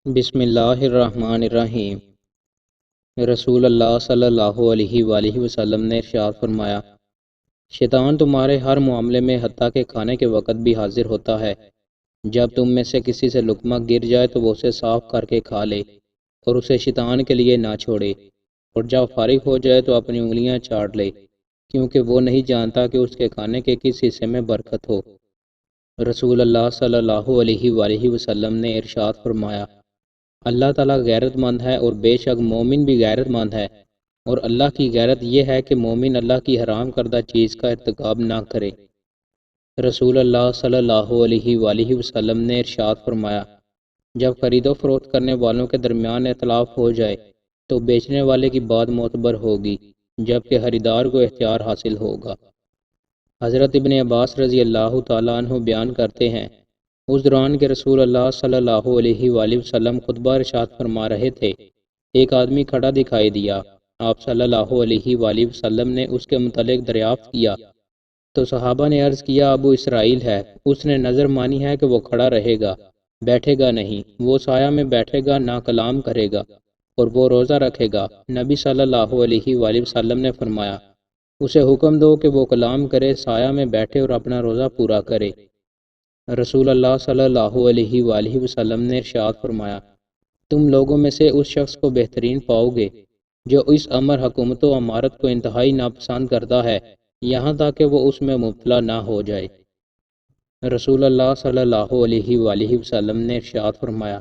بسم اللہ الرحمن الرحیم۔ رسول اللہ صلی اللہ علیہ وآلہ وسلم نے ارشاد فرمایا، شیطان تمہارے ہر معاملے میں حتیٰ کہ کھانے کے وقت بھی حاضر ہوتا ہے۔ جب تم میں سے کسی سے لقمہ گر جائے تو وہ اسے صاف کر کے کھا لے اور اسے شیطان کے لیے نہ چھوڑے، اور جب فارغ ہو جائے تو اپنی انگلیاں چاٹ لے، کیونکہ وہ نہیں جانتا کہ اس کے کھانے کے کس حصے میں برکت ہو۔ رسول اللہ صلی اللہ علیہ وآلہ وسلم نے ارشاد فرمایا، اللہ تعالیٰ غیرت مند ہے اور بے شک مومن بھی غیرت مند ہے، اور اللہ کی غیرت یہ ہے کہ مومن اللہ کی حرام کردہ چیز کا ارتکاب نہ کرے۔ رسول اللہ صلی اللہ علیہ وآلہ وسلم نے ارشاد فرمایا، جب خرید و فروخت کرنے والوں کے درمیان اختلاف ہو جائے تو بیچنے والے کی بات معتبر ہوگی، جبکہ خریدار کو اختیار حاصل ہوگا۔ حضرت ابن عباس رضی اللہ تعالیٰ عنہ بیان کرتے ہیں، اس دوران کے رسول اللہ صلی اللہ علیہ وآلہ وسلم خطبہ ارشاد فرما رہے تھے، ایک آدمی کھڑا دکھائی دیا۔ آپ صلی اللہ علیہ وآلہ وسلم نے اس کے متعلق دریافت کیا تو صحابہ نے عرض کیا، ابو اسرائیل ہے، اس نے نظر مانی ہے کہ وہ کھڑا رہے گا، بیٹھے گا نہیں، وہ سایہ میں بیٹھے گا، نہ کلام کرے گا، اور وہ روزہ رکھے گا۔ نبی صلی اللہ علیہ وآلہ وسلم نے فرمایا، اسے حکم دو کہ وہ کلام کرے، سایہ میں بیٹھے اور اپنا روزہ پورا کرے۔ رسول اللہ صلی اللہ علیہ وآلہ وسلم نے ارشاد فرمایا، تم لوگوں میں سے اس شخص کو بہترین پاؤ گے جو اس امر حکومت و امارت کو انتہائی ناپسند کرتا ہے، یہاں تک کہ وہ اس میں مبتلا نہ ہو جائے۔ رسول اللہ صلی اللہ علیہ وآلہ وسلم نے ارشاد فرمایا،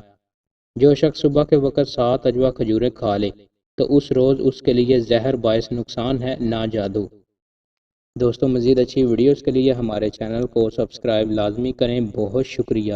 جو شخص صبح کے وقت 7 اجوا کھجوریں کھا لے تو اس روز اس کے لیے زہر باعث نقصان ہے، نہ جادو۔ دوستوں، مزید اچھی ویڈیوز کے لیے ہمارے چینل کو سبسکرائب لازمی کریں۔ بہت شکریہ۔